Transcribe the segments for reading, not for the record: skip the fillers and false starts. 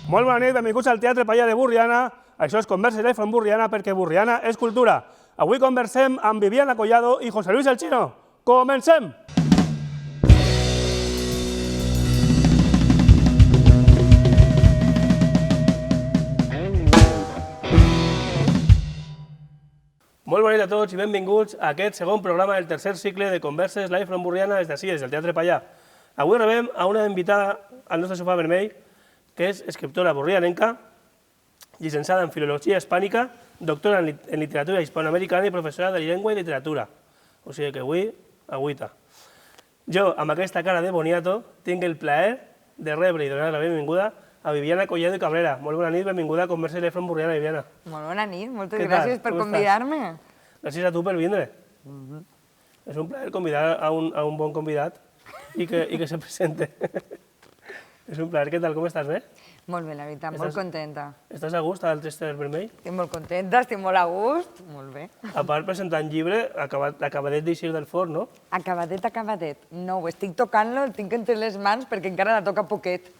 Molt bona nit, benvinguts al Teatre Pallà de Borriana. Això és Converses Live from Borriana, perquè Borriana és cultura. Avui conversem amb Viviana Collado i José Luis El Chino. Comencem! Molt bona nit a tots i benvinguts a aquest segon programa del tercer cicle de Converses Live from Borriana des d'ací, des del Teatre Pallà. Avui rebem a una invitada al nostre sofà vermell, que és escriptora borrianenca, llicenciada en Filologia Hispànica, doctora en Literatura Hispanoamericana i professora de Llengua i Literatura. O sigui que avui, agüita. Jo, amb aquesta cara de boniato, tinc el plaer de rebre i donar la benvinguda a Viviana Collado i Cabrera. Molt bona nit, benvinguda a Converses Live from Borriana, Viviana. Molt bona nit, moltes gràcies per convidar-me. Gràcies a tu per vindre. És un plaer convidar a un bon convidat i que se presente. És un plaer, què tal, com estàs, bé? Molt bé, la veritat, molt contenta. Estàs a gust al Teatre Vermell? Estic molt contenta, estic molt a gust, molt bé. A part, presentant llibre, acabadet d'eixir del forn, no? Acabadet. No, ho estic tocant-lo, el tinc entre les mans perquè encara la toca poquet.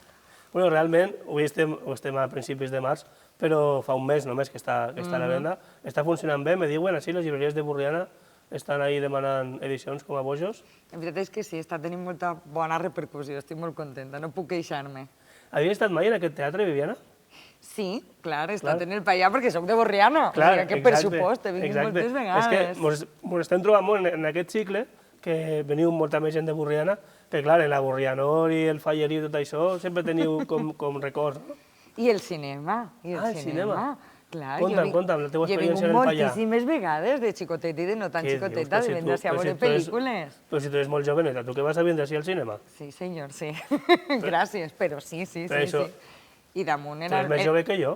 Bueno, realment, avui estem a principis de març, però fa un mes només que està a la venda. Està funcionant bé, me diuen, així les llibreries de Borriana estan ahí demanant edicions com a bojos. La veritat és que sí, està tenint molta bona repercussió, estic molt contenta, no puc queixar-me. Havies estat mai en aquest teatre, Viviana? Sí, clar, he estat en el Pallà perquè soc de Borriana. Clar, que pressupost, he vingut moltes vegades. És que ens estem trobant molt en aquest cicle, que veniu molta més gent de Borriana, que clar, en la Borrianor i el Fallerí i tot això sempre teniu com records, no? I el cinema, el cinema. Clar, Conta'm, la teva experiència en el Pallà. Jo he vingut moltíssimes vegades, de xicoteta i de no tan xicoteta, de vindre a veure pel·lícules. Però si tu eres molt joveneta, tu que vas a vindre així al cinema? Sí, senyor, sí. Gràcies, però sí. I damunt era... Tu ets més jove que jo.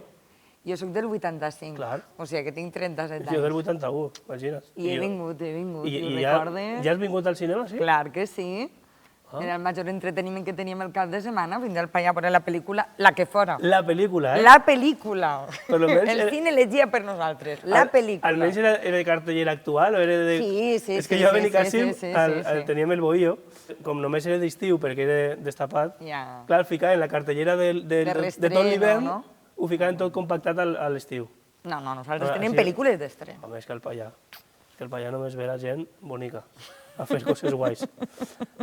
Jo soc del 85, o sigui que tinc 37 anys. Jo del 81, imagina't. I he vingut, I ja has vingut al cinema, sí? Clar que sí. Era el major entreteniment que teníem el cap de setmana, vindre al Pallà a veure la pel·lícula, la que fora. La pel·lícula, eh? La pel·lícula. El cine llegia per nosaltres, la pel·lícula. Almenys era de cartellera actual o era de... Sí. És que jo a Benicàssim teníem el Bohío, com només era d'estiu perquè era destapat, clar, ficaven la cartellera de tot l'hivern, ho ficaven tot compactat a l'estiu. No, nosaltres teníem pel·lícules d'estrena. Home, és que el Pallà només ve la gent bonica a fer coses guais.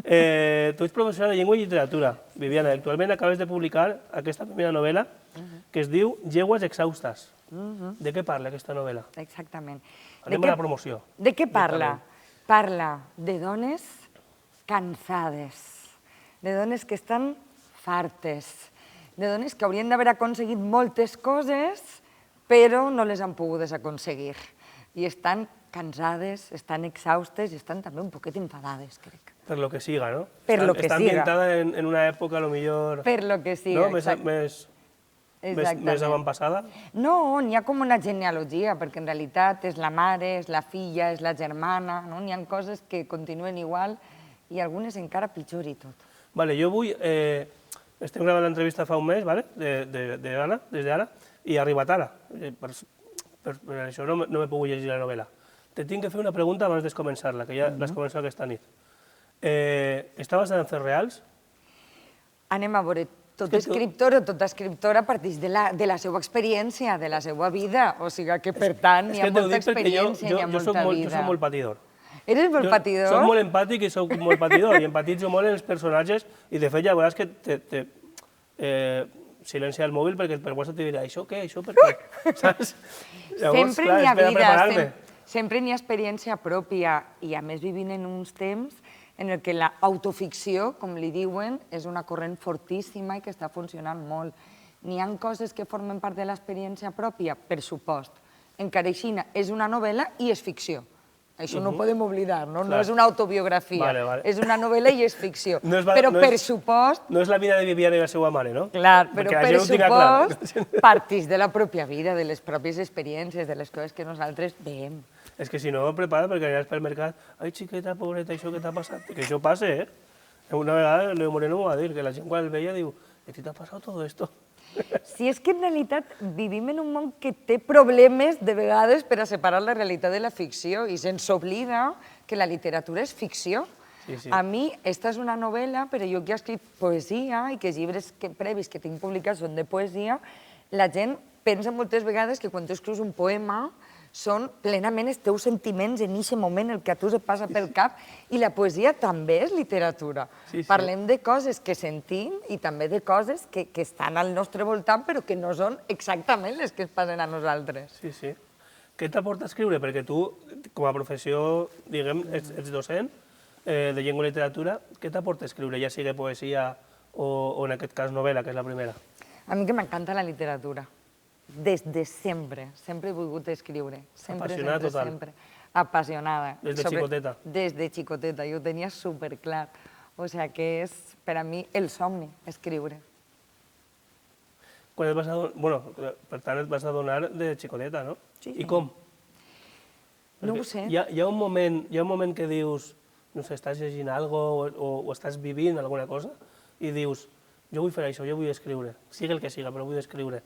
Tu ets professora de Llengua i Literatura, Viviana. Actualment acabes de publicar aquesta primera novel·la que es diu Llegües exhaustes. De què parla aquesta novel·la? Exactament. Anem a la promoció. De què parla? Parla de dones cansades, de dones que estan fartes, de dones que haurien d'haver aconseguit moltes coses, però no les han pogut aconseguir. I estan cansades, estan exhaustes i estan també un poquet enfadades, crec. Per lo que siga, no? Per lo que siga. Està ambientada en una època, a lo millor... Per lo que siga, més avantpassada? No, n'hi ha com una genealogia, perquè en realitat és la mare, és la filla, és la germana, n'hi ha coses que continuen igual i algunes encara pitjor i tot. Vale, jo avui... Estem gravant l'entrevista fa un mes, d'Anna, des d'ara, i ha arribat ara. Per això no m'he pogut llegir la novel·la. Te tinc que fer una pregunta abans de començar-la, que ja l'has començat aquesta nit. Està basada en fets reals? Anem a veure, tot escriptor o tota escriptora parteix de la seva experiència, de la seva vida, o sigui que, per tant, hi ha molta experiència, hi ha molta vida. Jo soc molt patidor. Eres molt patidor? Soc molt empàtic i soc molt patidor, i empatitzo molt en els personatges, i de fet ja veuràs que silencia el mòbil perquè per WhatsApp te dirà això què, això per què, saps? Sempre n'hi ha vida, sempre n'hi ha experiència pròpia, i a més vivim en uns temps en què l'autoficció, com li diuen, és una corrent fortíssima i que està funcionant molt. N'hi ha coses que formen part de l'experiència pròpia, per supost. Encara així, és una novel·la i és ficció. Això no ho podem oblidar, no? No és una autobiografia, és una novel·la i és ficció. Però per supost... No és la vida de Viviana i la seva mare, no? Clar, però per supost partís de la pròpia vida, de les pròpies experiències, de les coses que nosaltres veiem. És que si no, prepara perquè aniràs pel mercat. Ai, xiqueta, pobreta, això que t'ha passat? Que això passa, eh? Una vegada Leo Moreno m'ho va dir, que la gent quan el veia diu ¿a ti t'ha passat tot esto? Si és que en realitat vivim en un món que té problemes de vegades per a separar la realitat de la ficció i se'ns oblida que la literatura és ficció. A mi, esta és una novel·la, però jo que he escrit poesia i que els llibres previs que tinc publicats són de poesia, la gent pensa moltes vegades que quan tu escrius un poema són plenament els teus sentiments en aquest moment, el que a tu se passa pel cap, i la poesia també és literatura. Parlem de coses que sentim i també de coses que estan al nostre voltant però que no són exactament les que es passen a nosaltres. Sí, sí. Què t'aporta escriure? Perquè tu, com a professió, diguem, ets docent de llengua i literatura, què t'aporta escriure, ja sigui poesia o en aquest cas novel·la, que és la primera? A mi que m'encanta la literatura. Des de sempre. Sempre he volgut escriure. Apassionada total. Apassionada. Des de xicoteta. Des de xicoteta. Jo ho tenia superclar. O sigui que és, per a mi, el somni, escriure. Quan et vas adonar... Bueno, per tant, et vas adonar de xicoteta, no? Sí. I com? No ho sé. Hi ha un moment que dius, no sé, estàs llegint alguna cosa o estàs vivint alguna cosa i dius, jo vull fer això, jo vull escriure, sigui el que siga, però vull escriure.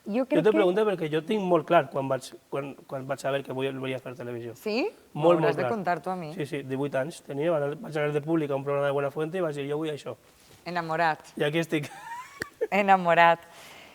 Jo te pregunto perquè jo tinc molt clar quan vaig saber que volia fer televisió. Sí? Molt M'hauràs de clar. contar tu a mi. Sí, 18 anys tenia, vaig anar de públic a un programa de Buenafuente i vaig dir, jo vull això. Enamorat. I aquí estic. Enamorat.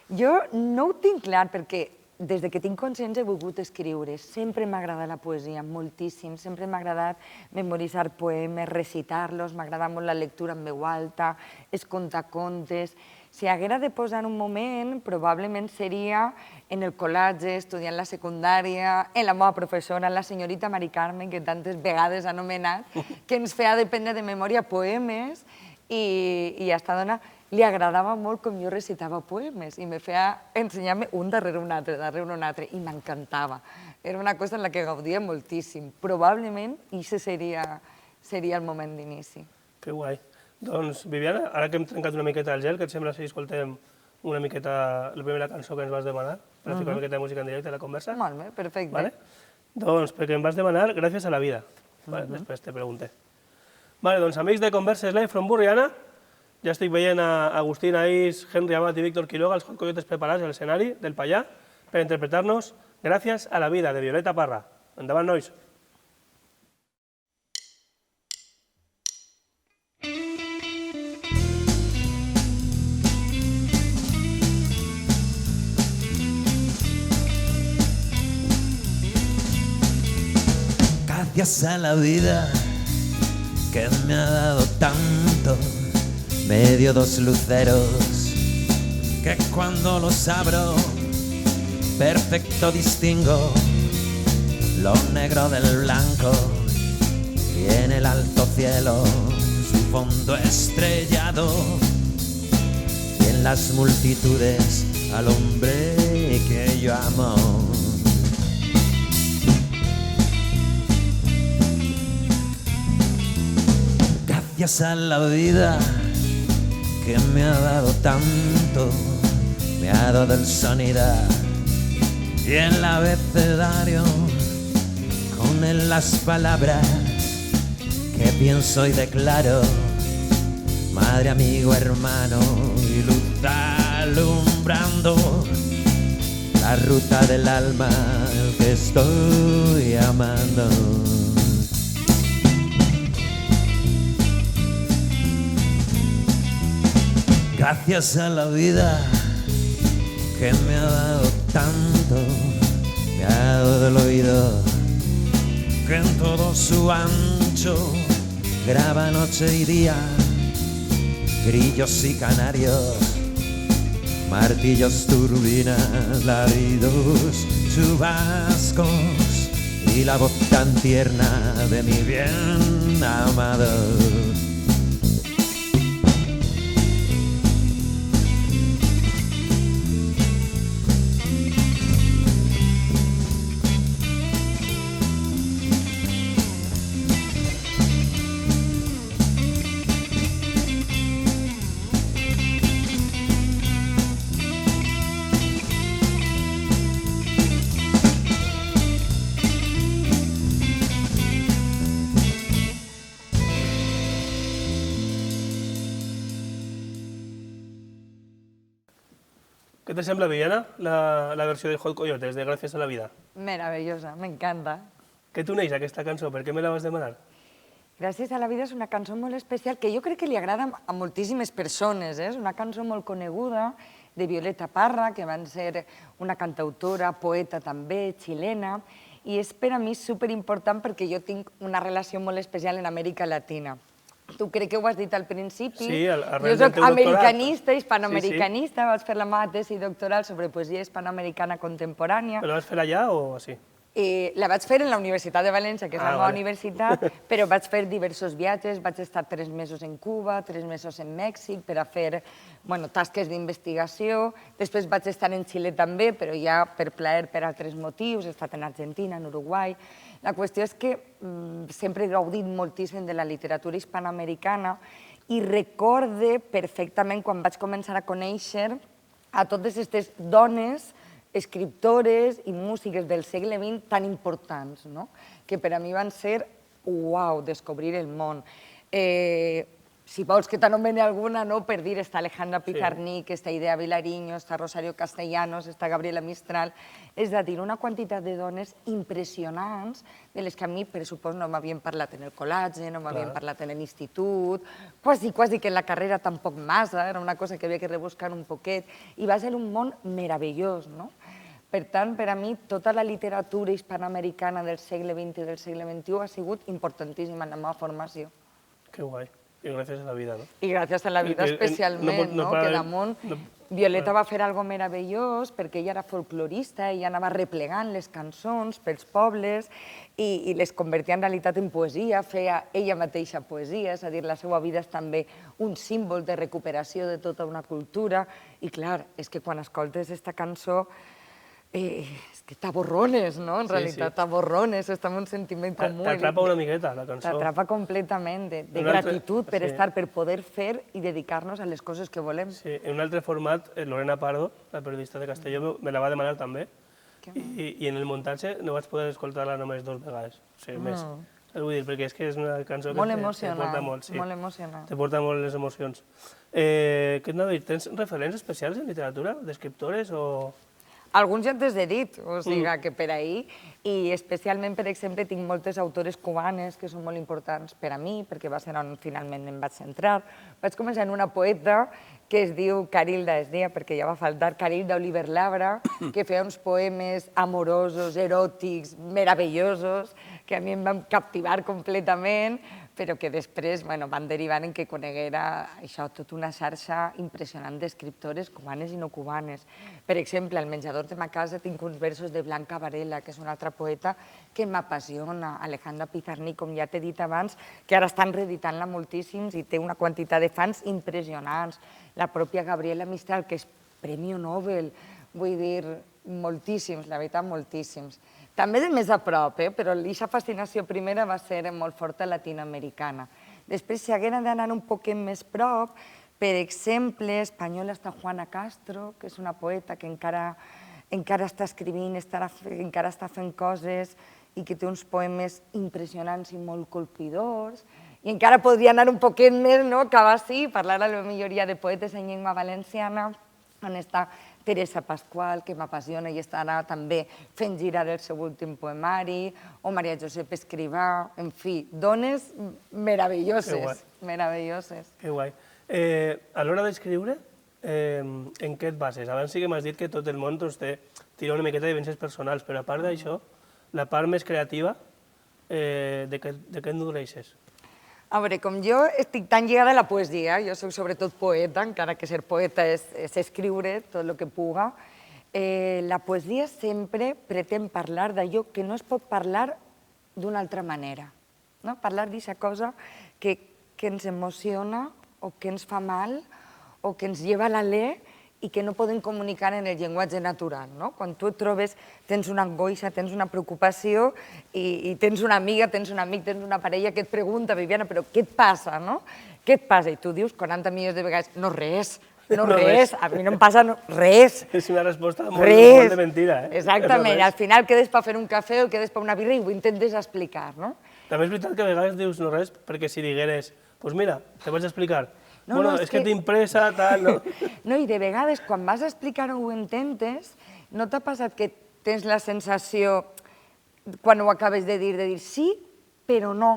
Jo no ho tinc clar perquè des de que tinc consciència he volgut escriure. Sempre m'ha agradat la poesia, moltíssim. Sempre m'ha agradat memoritzar poemes, recitar-los, m'ha agradat molt la lectura en veu alta, els contacontes. Si haguera de posar un moment, probablement seria en el col·legi, estudiant la secundària, en la meva professora, la senyorita Mari Carmen, que tantes vegades ha anomenat, que ens feia dependre de memòria poemes i a esta dona li agradava molt com jo recitava poemes i me feia ensenyar-me un darrere un altre, i m'encantava. Era una cosa en la que gaudia moltíssim. Probablement aquest seria el moment d'inici. Que guai. Doncs, Viviana, ara que hem trencat una miqueta el gel, què et sembla si escoltem una miqueta la primera cançó que ens vas demanar per ficar una miqueta de música en directe a la conversa? Molt bé, perfecte. Doncs perquè em vas demanar Gràcies a la vida. Després te pregunté. Doncs amics de Converses Live from Borriana, ja estic veient a Agustín Aís, Henry Amat i Víctor Quiroga, els Hot Coyotes preparats a l'escenari del Pallà per interpretar-nos Gràcies a la vida, de Violeta Parra. Endavant, nois. Gracias a la vida que me ha dado tanto, me dio dos luceros que cuando los abro perfecto distingo lo negro del blanco y en el alto cielo su fondo estrellado y en las multitudes al hombre que yo amo. Gracias a la vida que me ha dado tanto, me ha dado el sonido y el abecedario, con él las palabras que pienso y declaro, madre, amigo, hermano y luz alumbrando la ruta del alma que estoy amando. Gracias a la vida que me ha dado tanto, me ha dado el oído que en todo su ancho graba noche y día, grillos y canarios, martillos, turbinas, laridos, chubascos y la voz tan tierna de mi bien amado. ¿Qué te sembla, Viviana, la versió de Hot Coyotes, de Gràcies a la vida? Meravellosa, m'encanta. Què t'uneix aquesta cançó? Per què me la vas demanar? Gràcies a la vida és una cançó molt especial que jo crec que li agrada a moltíssimes persones. És una cançó molt coneguda de Violeta Parra, que va ser una cantautora, poeta també, xilena, i és per a mi superimportant perquè jo tinc una relació molt especial en Amèrica Latina. Tu crec que ho has dit al principi. Sí, arran jo del soc teu doctorat. americanista, hispanoamericanista, vaig fer la meva tesi doctoral sobre poesia hispanoamericana contemporània. Però la vas fer allà o així? La vaig fer en la Universitat de València, que és la meva vale. universitat, però vaig fer diversos viatges, vaig estar 3 mesos en Cuba, 3 mesos en Mèxic, per a fer tasques d'investigació. Després vaig estar en Xile també, però ja per plaer, per altres motius. He estat en Argentina, en Uruguai. La qüestió és que sempre he gaudit moltíssim de la literatura hispanoamericana i recorde perfectament quan vaig començar a conèixer a totes aquestes dones escriptores i músiques del segle XX tan importants, que per a mi van ser, uau, descobrir el món. Si vols que t'anomeni alguna, per dir, està Alejandra Pizarnik, està Idea Vilariño, està Rosario Castellanos, està Gabriela Mistral, és a dir, una quantitat de dones impressionants de les que a mi, per supòs, no m'havien parlat en el col·legi, no m'havien parlat en l'institut, quasi que en la carrera tampoc massa, era una cosa que havia que rebuscar un poquet, i va ser un món meravellós, no? Per tant, per a mi, tota la literatura hispanoamericana del segle XX i del segle XXI ha sigut importantíssima en la meva formació. Que guai. I gràcies a la vida, no? I gràcies a la vida especialment, que damunt Violeta va fer algo meravellós perquè ella era folclorista, ella anava replegant les cançons pels pobles i les convertia en realitat en poesia, feia ella mateixa poesia, és a dir, la seva vida és també un símbol de recuperació de tota una cultura i clar, és que quan escoltes aquesta cançó és que t'aborrones, no? En realitat t'aborrones, està en un sentiment comú. T'atrapa una miqueta, la cançó. T'atrapa completament, de gratitud per estar, per poder fer i dedicar-nos a les coses que volem. Sí, en un altre format, Lorena Pardo, la periodista de Castelló, me la va demanar també, i en el muntatge no vaig poder escoltar-la només 2 vegades, o sigui, més. Vull dir, perquè és que és una cançó que te porta molt. Molt emocionant. Te porta molt les emocions. Què et anava a dir? Tens referents especials en literatura, d'escriptores o...? Alguns ja t'he dit, o sigui que per ahir, i especialment, per exemple, tinc moltes autores cubanes que són molt importants per a mi, perquè va ser on finalment em vaig centrar. Vaig començar en una poeta que es diu Carilda Esdía, perquè ja va faltar, Carilda Oliver Labra, que feia uns poemes amorosos, eròtics, meravellosos, que a mi em van captivar completament, però que després van derivar en que coneguera això, tota una xarxa impressionant d'escriptores cubanes i no cubanes. Per exemple, al menjador de ma casa tinc uns versos de Blanca Varela, que és una altra poeta que m'apassiona, Alejandra Pizarnik, com ja t'he dit abans, que ara estan reeditant-la moltíssims i té una quantitat de fans impressionants. La pròpia Gabriela Mistral, que és Premi Nobel, vull dir, moltíssims, la veritat, moltíssims. També de més a prop, però aquesta fascinació primera va ser molt forta latinoamericana. Després, si haguera d'anar un poquet més prop, per exemple, espanyola està Juana Castro, que és una poeta que encara està escrivint, encara està fent coses i que té uns poemes impressionants i molt colpidors. I encara podria anar un poquet més, acabar així, parlar a la majoria de poetes en llengua valenciana, on està Teresa Pascual, que m'apassiona i estarà també fent girar el seu últim poemari, o Maria Josep Escrivà, en fi, dones meravelloses, meravelloses. Que guai. A l'hora d'escriure, en què et bases? Abans sí que m'has dit que tot el món tira una miqueta de vivències personals, però a part d'això, la part més creativa, de què et nodreixes? A veure, com jo estic tan lligada a la poesia, jo soc sobretot poeta, encara que ser poeta és escriure tot el que puga, la poesia sempre pretén parlar d'allò que no es pot parlar d'una altra manera. Parlar d'aquesta cosa que ens emociona o que ens fa mal o que ens lleva a l'alè i que no poden comunicar en el llenguatge natural. Quan tu et trobes, tens una angoixa, tens una preocupació i tens una amiga, tens un amic, tens una parella que et pregunta, Viviana, però què et passa? Què et passa? I tu dius 40 milions de vegades, no res, a mi no em passa res. És una resposta molt de mentida. Exactament, al final quedes per fer un cafè o quedes per una birra i ho intentes explicar. També és veritat que a vegades dius no res, perquè si digueres, doncs mira, te vaig explicar. Bueno, és que t'impressa, tal, no? No, i de vegades, quan vas a explicar-ho ho intentes, no t'ha passat que tens la sensació, quan ho acabes de dir sí, però no.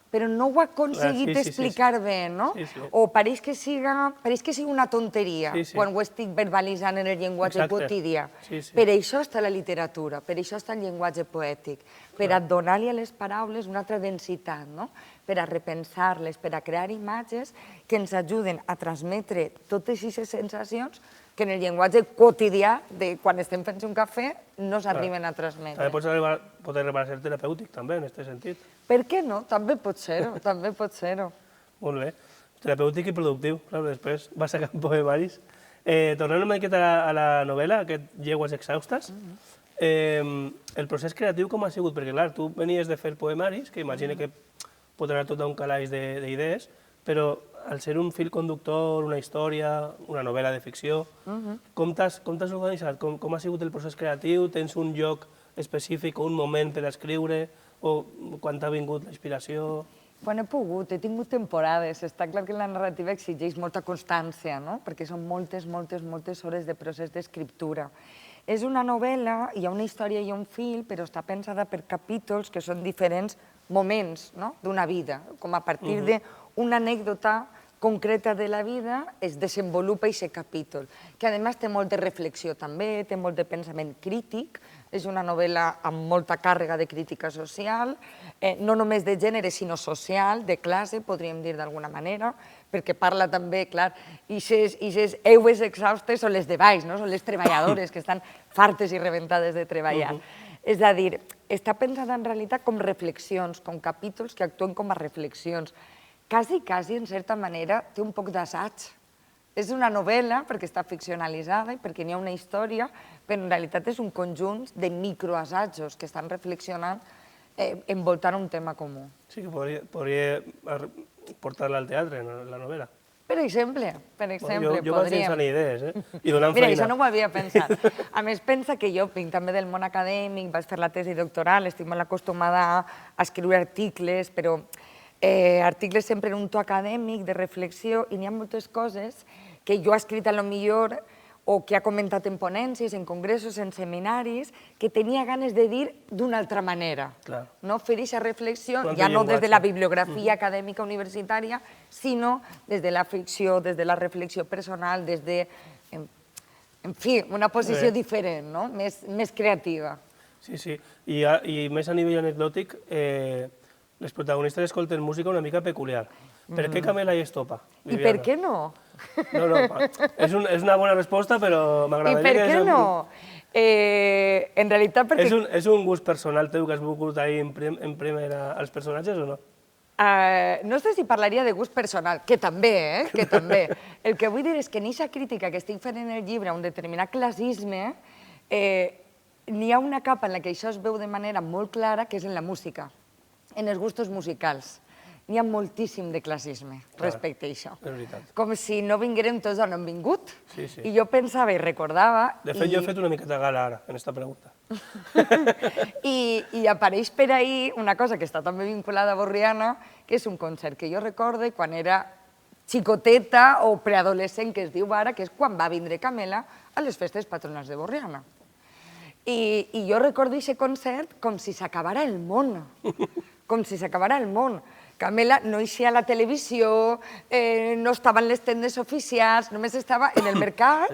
però no ho ha aconseguit explicar bé, no? O pareix que sigui una tonteria quan ho estic verbalitzant en el llenguatge quotidià. Per això està la literatura, per això està el llenguatge poètic, per a donar-li a les paraules una altra densitat, no? Per a repensar-les, per a crear imatges que ens ajuden a transmetre totes aquestes sensacions que en el llenguatge quotidià, de quan estem fent un cafè, no s'arriben a transmetre. També pot arribar a ser terapèutic, també, en aquest sentit. Per què no? També pot ser-ho, també pot ser-ho. Molt bé. Terapèutic i productiu. Clar, després vas sacant poemaris. Tornant una miqueta a la novel·la, aquest Llegües exhaustes, el procés creatiu com ha sigut? Perquè, clar, tu venies de fer poemaris, que imagina que pot anar tot a un calaix d'idees, però al ser un fil conductor, una història, una novel·la de ficció, com t'has organitzat? Com ha sigut el procés creatiu? Tens un lloc específic o un moment per escriure? O quan t'ha vingut la inspiració? Quan he pogut, he tingut temporades. Està clar que la narrativa exigeix molta constància, no? Perquè són moltes hores de procés d'escriptura. És una novel·la, hi ha una història i un fil, però està pensada per capítols que són diferents moments d'una vida, com a partir d'una anècdota concreta de la vida es desenvolupa aquest capítol, que a més té molt de reflexió també, té molt de pensament crític, és una novel·la amb molta càrrega de crítica social, no només de gènere, sinó social, de classe, podríem dir d'alguna manera, perquè parla també, clar, aquestes eues exhaustes són les de baix, són les treballadores que estan fartes i rebentades de treballar. És a dir, està pensada en realitat com reflexions, com capítols que actuen com a reflexions. Quasi, en certa manera, té un poc d'assaig. És una novel·la perquè està ficcionalitzada i perquè n'hi ha una història, però en realitat és un conjunt de microassajos que estan reflexionant envoltant un tema comú. Sí, que podria portar-la al teatre, la novel·la. Per exemple, podríem. Jo vaig pensant idees, i donant feina. Mira, això no ho havia pensat. A més, pensa que jo vinc també del món acadèmic, vaig fer la tesi doctoral, estic molt acostumada a escriure articles, però articles sempre en un to acadèmic, de reflexió, i n'hi ha moltes coses que jo he escrit a lo millor o que ha comentat en ponències, en congressos, en seminaris, que tenia ganes de dir d'una altra manera. Fer aquesta reflexió, ja no des de la bibliografia acadèmica universitària, sinó des de la ficció, des de la reflexió personal, des de, en fi, una posició diferent, més creativa. Sí, i més a nivell anecdòtic, les protagonistes escolten música una mica peculiar. Per què Camela i Estopa? I per què no? No, és una bona resposta, però m'agradaria que... I per què no? En realitat, perquè... És un gust personal teu que has volgut emprémer als personatges o no? No sé si parlaria de gust personal, que també, que també. El que vull dir és que en aquesta crítica que estic fent en el llibre a un determinat classisme, n'hi ha una capa en la que això es veu de manera molt clara, que és en la música, en els gustos musicals. N'hi ha moltíssim de classisme respecte a això. És veritat. Com si no vinguérem tots on hem vingut. I jo pensava i recordava... De fet, jo he fet una miqueta gala ara, en aquesta pregunta. I apareix per ahir una cosa que està també vinculada a Borriana, que és un concert que jo recorde quan era xicoteta o preadolescent, que es diu ara, que és quan va vindre Camela a les festes patronals de Borriana. I jo recordo aquest concert com si s'acabara el món. Com si s'acabara el món. Camela no eixia a la televisió, no estava en les tendes oficials, només estava en el mercat,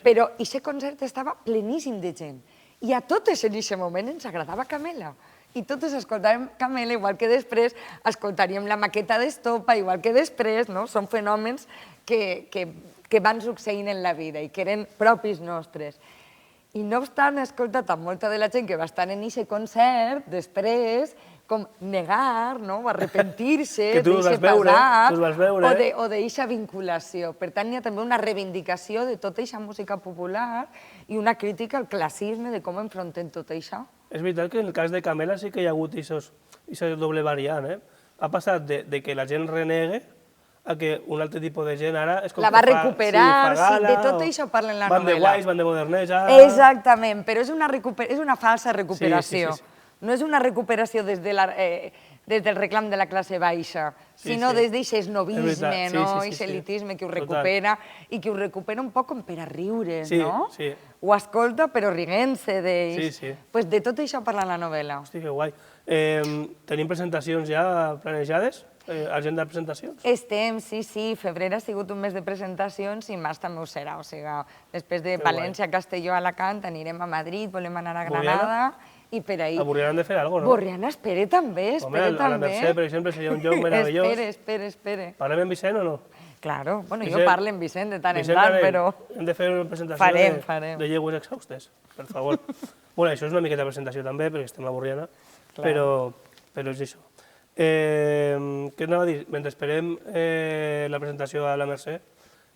però aquest concert estava pleníssim de gent. I a totes en aquest moment ens agradava Camela. I totes escoltàvem Camela, igual que després escoltaríem la maqueta d'Estopa, igual que després, no? Són fenòmens que van succeint en la vida i que eren propis nostres. I no obstant, he escoltat a molta de la gent que va estar en aquest concert, després, com negar, o arrepentir-se, deixar passar, o d'eixa vinculació. Per tant, hi ha també una reivindicació de tota aquesta música popular i una crítica al classisme de com enfrontem tot això. És veritat que en el cas de Camela sí que hi ha hagut aquesta doble variant. Ha passat de que la gent renegue a que un altre tipus de gent ara... La va recuperar, sí, de tot això parla en la novel·la. Van de guais, van de moderneja... Exactament, però és una falsa recuperació. No és una recuperació des del reclam de la classe baixa, sinó des d'aquest esnovisme, aquest elitisme que ho recupera i que ho recupera un poc com per a riure, no? Ho escolta però riguent-se d'ells. Doncs de tot això parla la novel·la. Hosti, que guai. Tenim presentacions ja planejades? Agenda de presentacions? Estem, sí, febrer ha sigut un mes de presentacions i març també ho serà, o sigui, després de València, Castelló, Alacant, anirem a Madrid, volem anar a Granada i per ahí. A Borriana han de fer alguna cosa, no? Borriana, espere també. Home, a la Mercè, per exemple, seria un lloc meravellós. Espere. Parlem amb Vicent o no? Claro, bueno, jo parlo amb Vicent de tant en tant, però... Hem de fer una presentació farem. de llegües exhaustes, per favor. Bueno, això és una miqueta de presentació també, perquè estem a Borriana, però és això. Què anava a dir? Mentre esperem la presentació a la Mercè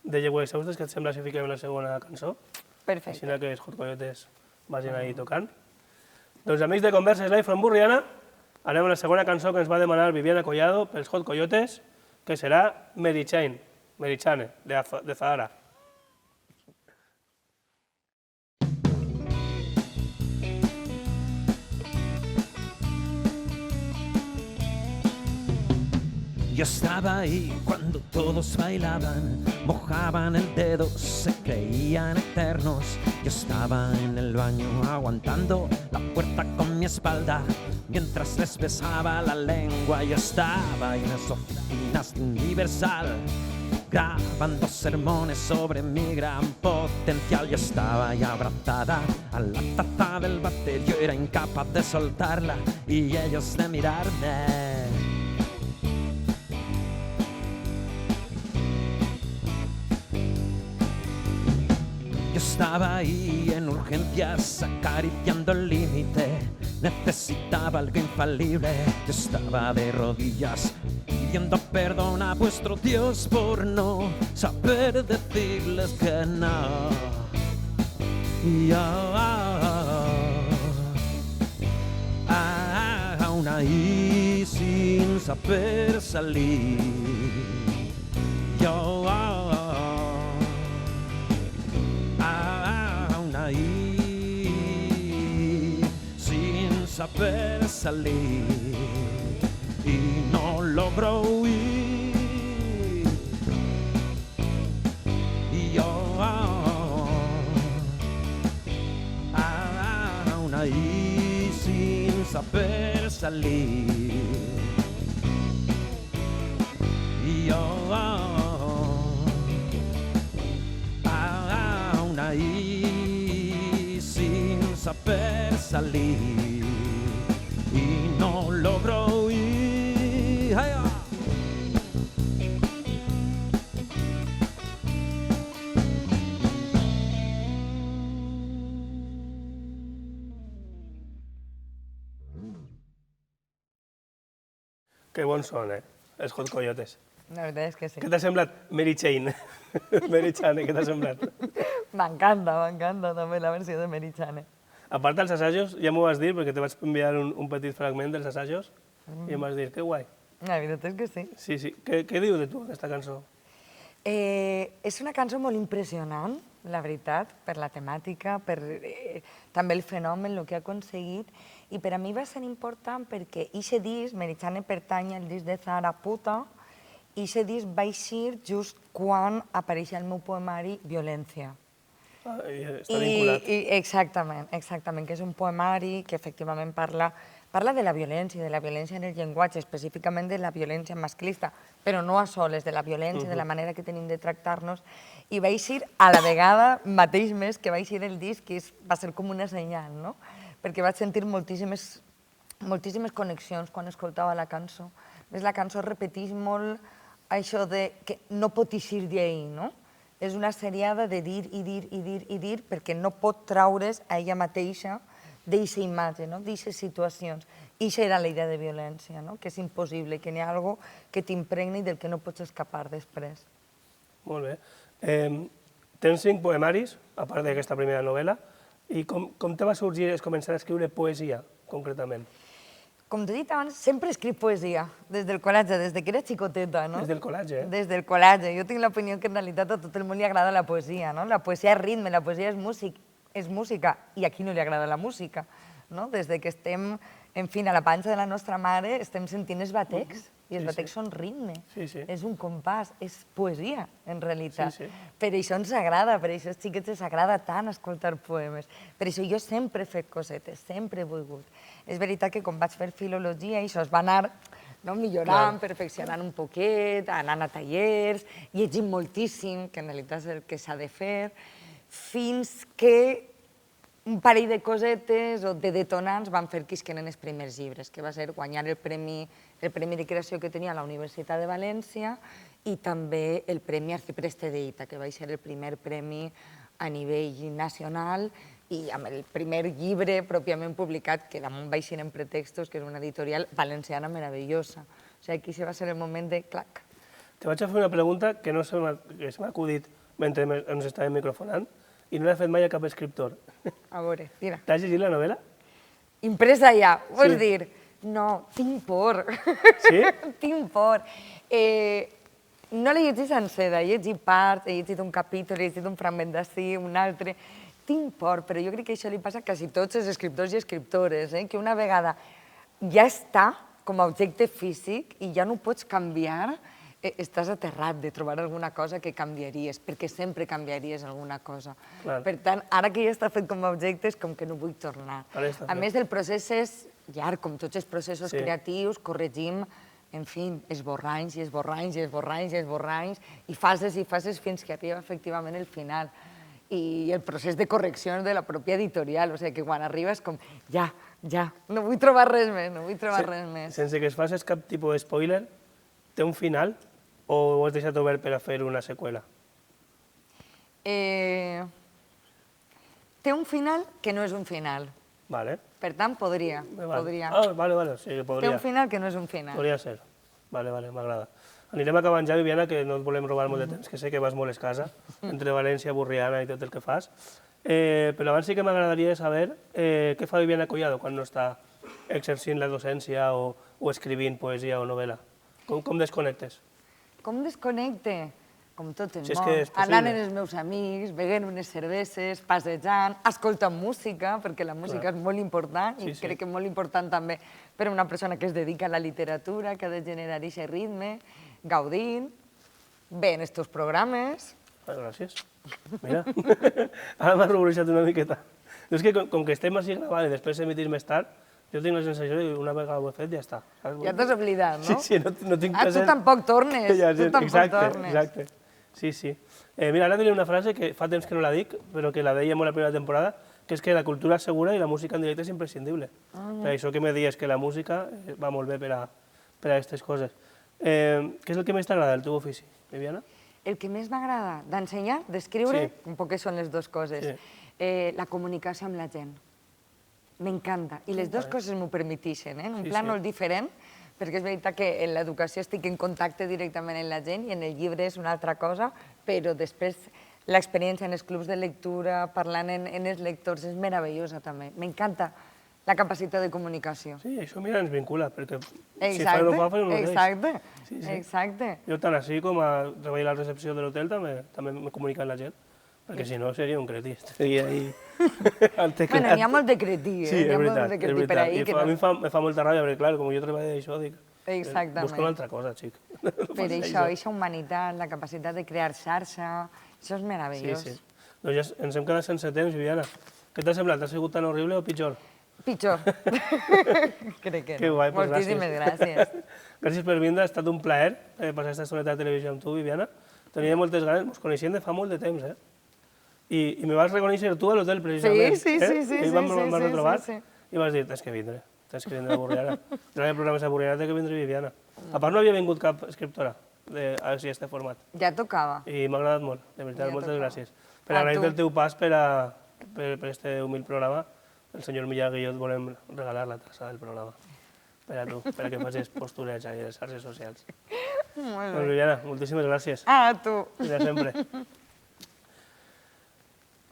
de llegües exhaustes, què et sembla si fiquem la segona cançó? Perfecte. Així que els Hot Coyotes vagin ahí tocant. Doncs amics de Converses Live from Borriana, anem a la segona cançó que ens va demanar Viviana Collado pels Hot Coyotes, que serà Merichane, de Zahara. Yo estaba ahí cuando todos bailaban, mojaban el dedo, se creían eternos. Yo estaba en el baño aguantando la puerta con mi espalda, mientras les besaba la lengua. Yo estaba en las oficinas de Universal, grabando sermones sobre mi gran potencial. Yo estaba ahí abrazada a la taza del váter, yo era incapaz de soltarla y ellos de mirarme. Yo estaba ahí en urgencias, acariciando el límite, necesitaba algo infalible. Yo estaba de rodillas, pidiendo perdón a vuestro Dios por no saber decirles que no. Y aún ahí sin saber salir, yo ahí sin saber salir y no logro huir. Y yo aún ahí sin saber salir. Y yo aún ahí sin saber salir y no logro huir. Que bons són, els Hot Coyotes. La veritat és que sí. Què t'ha semblat Merichane? Merichane, què t'ha semblat? M'encanta també la versió de Merichane. A part dels assajos, ja m'ho vas dir, perquè te vaig enviar un petit fragment dels assajos, i em vas dir, que guai. La veritat és que sí. Sí. Què diu de tu, aquesta cançó? És una cançó molt impressionant, la veritat, per la temàtica, per també el fenomen, el que ha aconseguit, i per a mi va ser important perquè aquest disc, Merichane pertany al disc de Zahara Puta, i aquest disc va eixir just quan apareix el meu poemari Violència. Està vinculat. Exactament, que és un poemari que efectivament parla de la violència en el llenguatge, específicament de la violència masclista, però no a soles, de la violència, de la manera que tenim de tractar-nos, i va eixir a la vegada mateix mes que va eixir el disc, que va ser com una senyal, no? Perquè vaig sentir moltíssimes connexions quan escoltava la cançó. La cançó repeteix molt això de que no pot eixir d'ahir, no? És una seriada de dir i dir perquè no pot traure's a ella mateixa d'aquesta imatge, d'aquestes situacions. I això era la idea de violència, que és impossible, que n'hi ha alguna cosa que t'impregni i del que no pots escapar després. Molt bé. Tens 5 poemaris, a part d'aquesta primera novel·la, i com te va sorgir començar a escriure poesia, concretament? Com t'he dit abans, sempre escric poesia, des del col·legi, des que era xicoteta, no? Des del col·legi, eh? Des del col·legi. Jo tinc l'opinió que en realitat a tot el món li agrada la poesia, no? La poesia és ritme, la poesia és música, i a qui no li agrada la música, no? Des que estem En fi, a la panxa de la nostra mare estem sentint els batecs, i els batecs són ritme, és un compàs, és poesia, en realitat. Per això ens agrada, per això als xiquets els agrada tant escoltar poemes. Per això jo sempre he fet cosetes, sempre he volgut. És veritat que quan vaig fer filologia, això es va anar millorant, perfeccionant un poquet, anant a tallers, llegint moltíssim, que en realitat és el que s'ha de fer, fins que un parell de cosetes o de detonants van fer que isquenen els primers llibres, que va ser guanyar el premi de creació que tenia a la Universitat de València i també el Premi Arcipreste d'Eita, que va ser el primer premi a nivell nacional i amb el primer llibre pròpiament publicat, que damunt vaixin en pretextos, que és una editorial valenciana meravellosa. O sigui, aquí va ser el moment de clac. Te vaig a fer una pregunta que se m'ha acudit mentre ens estàvem microfonant i no l'ha fet mai a cap escriptor. A veure, tira. T'has llegit la novel·la? Impresa ja, vols dir? No, tinc por. Sí? Tinc por. No l'he llegit sencera, he llegit part, he llegit un capítol, he llegit un fragment d'ací, un altre. Tinc por, però jo crec que això li passa a quasi tots els escriptors i escriptores, que una vegada ja està com a objecte físic i ja no ho pots canviar, estàs aterrat de trobar alguna cosa que canviaries, perquè sempre canviaries alguna cosa. Per tant, ara que ja està fet com a objecte, és com que no vull tornar. A més, el procés és llarg, com tots els processos creatius, corregim, en fi, esborranys i esborranys i esborranys i esborranys, i fases fins que arriba efectivament el final. I el procés de correcció de la pròpia editorial, o sigui que quan arriba és com, ja, no vull trobar res més, no vull trobar res més. Sense que es facis cap tipus de spoiler, té un final o ho has deixat obert per a fer una seqüela? Té un final que no és un final. Vale. Per tant, podria. Ah, vale, sí que podria. Té un final que no és un final. Podria ser. Vale, m'agrada. Anirem acabant ja, Viviana, que no et volem robar molt de temps, que sé que vas molt a casa, entre València, Borriana i tot el que fas. Però abans sí que m'agradaria saber què fa Viviana Collado quan no està exercint la docència o escrivint poesia o novel·la. Com desconnectes? Com desconnecte? Com tot el Si és món. que és possible. Anant amb els meus amics, beguent unes cerveses, passejant, escoltant música, perquè la música és molt important i crec que és molt important també per a una persona que es dedica a la literatura, que ha de generar aquest ritme, gaudint, veient estos programes. Gràcies. Mira, ara m'ha ruborizat una miqueta. És que com que estem així gravant i després emitir més tard, jo tinc la sensació que una vegada ho he fet ja està. Ja t'has oblidat, no? Sí, no tinc present. Tu tampoc tornes, tu tampoc tornes. Exacte, sí. Mira, ara diré una frase que fa temps que no la dic, però que la deia molt la primera temporada, que és que la cultura és segura i la música en directe és imprescindible. Per això que me dius que la música va molt bé per a aquestes coses. Què és el que més t'agrada del teu ofici, Viviana? El que més m'agrada d'ensenyar, d'escriure, un poc que són les dues coses. La comunicació amb la gent. M'encanta. I les dues coses m'ho permeteixen, en un plan molt diferent, perquè és veritat que en l'educació estic en contacte directament amb la gent i en el llibre és una altra cosa, però després l'experiència en els clubs de lectura, parlant en els lectors, és meravellosa també. M'encanta la capacitat de comunicació. Sí, això mira, ens vincula, perquè si fa no fa, fa no mateix. Exacte. Jo tant així com a treballar a la recepció de l'hotel també me comunica amb la gent, perquè si no seria un cretí, estaria ahí al teclat. Bueno, n'hi ha molt de cretí, Sí, és veritat, és veritat. I a mi em fa molta ràbia, perquè clar, com jo treballo d'això, dic, busco una altra cosa, xic. Per això, aquesta humanitat, la capacitat de crear xarxa, això és meravellós. Sí. Doncs ja ens hem quedat sense temps, Viviana. Què t'ha semblat? Ha sigut tan horrible o pitjor? Pitjor. Crec que no. Que guai, doncs Moltíssimes gràcies. Gràcies per vindre, ha estat un plaer passar aquesta estoneta de televisió amb tu, Viviana. Tenia moltes ganes, ens coneixem de fa molt de temps, I me vas reconèixer tu a l'hotel, precisament. Sí. I vam retrobar i vas dir, tens que vindre a Borriana. No hi ha programes a Borriana, té que vindre Viviana. A part no havia vingut cap escriptora a aquest format. Ja tocava. I m'ha agradat molt, de veritat, moltes gràcies. Per agrair-te el teu pas per aquest humil programa, el senyor Miyagi i jo et volem regalar la tassa del programa. Per a tu, per a que facis posturets a les xarxes socials. Molt Doncs, Viviana, moltíssimes gràcies. A tu. Fins sempre.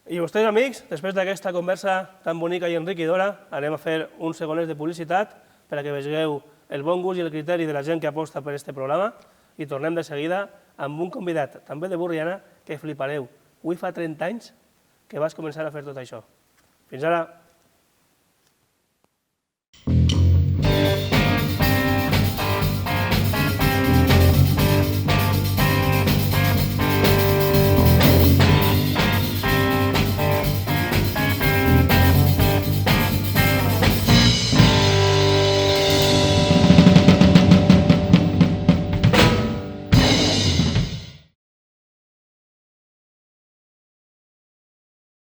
I vostès, amics, després d'aquesta conversa tan bonica i enriquidora, anem a fer uns segonets de publicitat per a que vegeu el bon gust i el criteri de la gent que aposta per aquest programa i tornem de seguida amb un convidat, també de Borriana, que flipareu. Avui fa 30 anys que vas començar a fer tot això. Fins ara.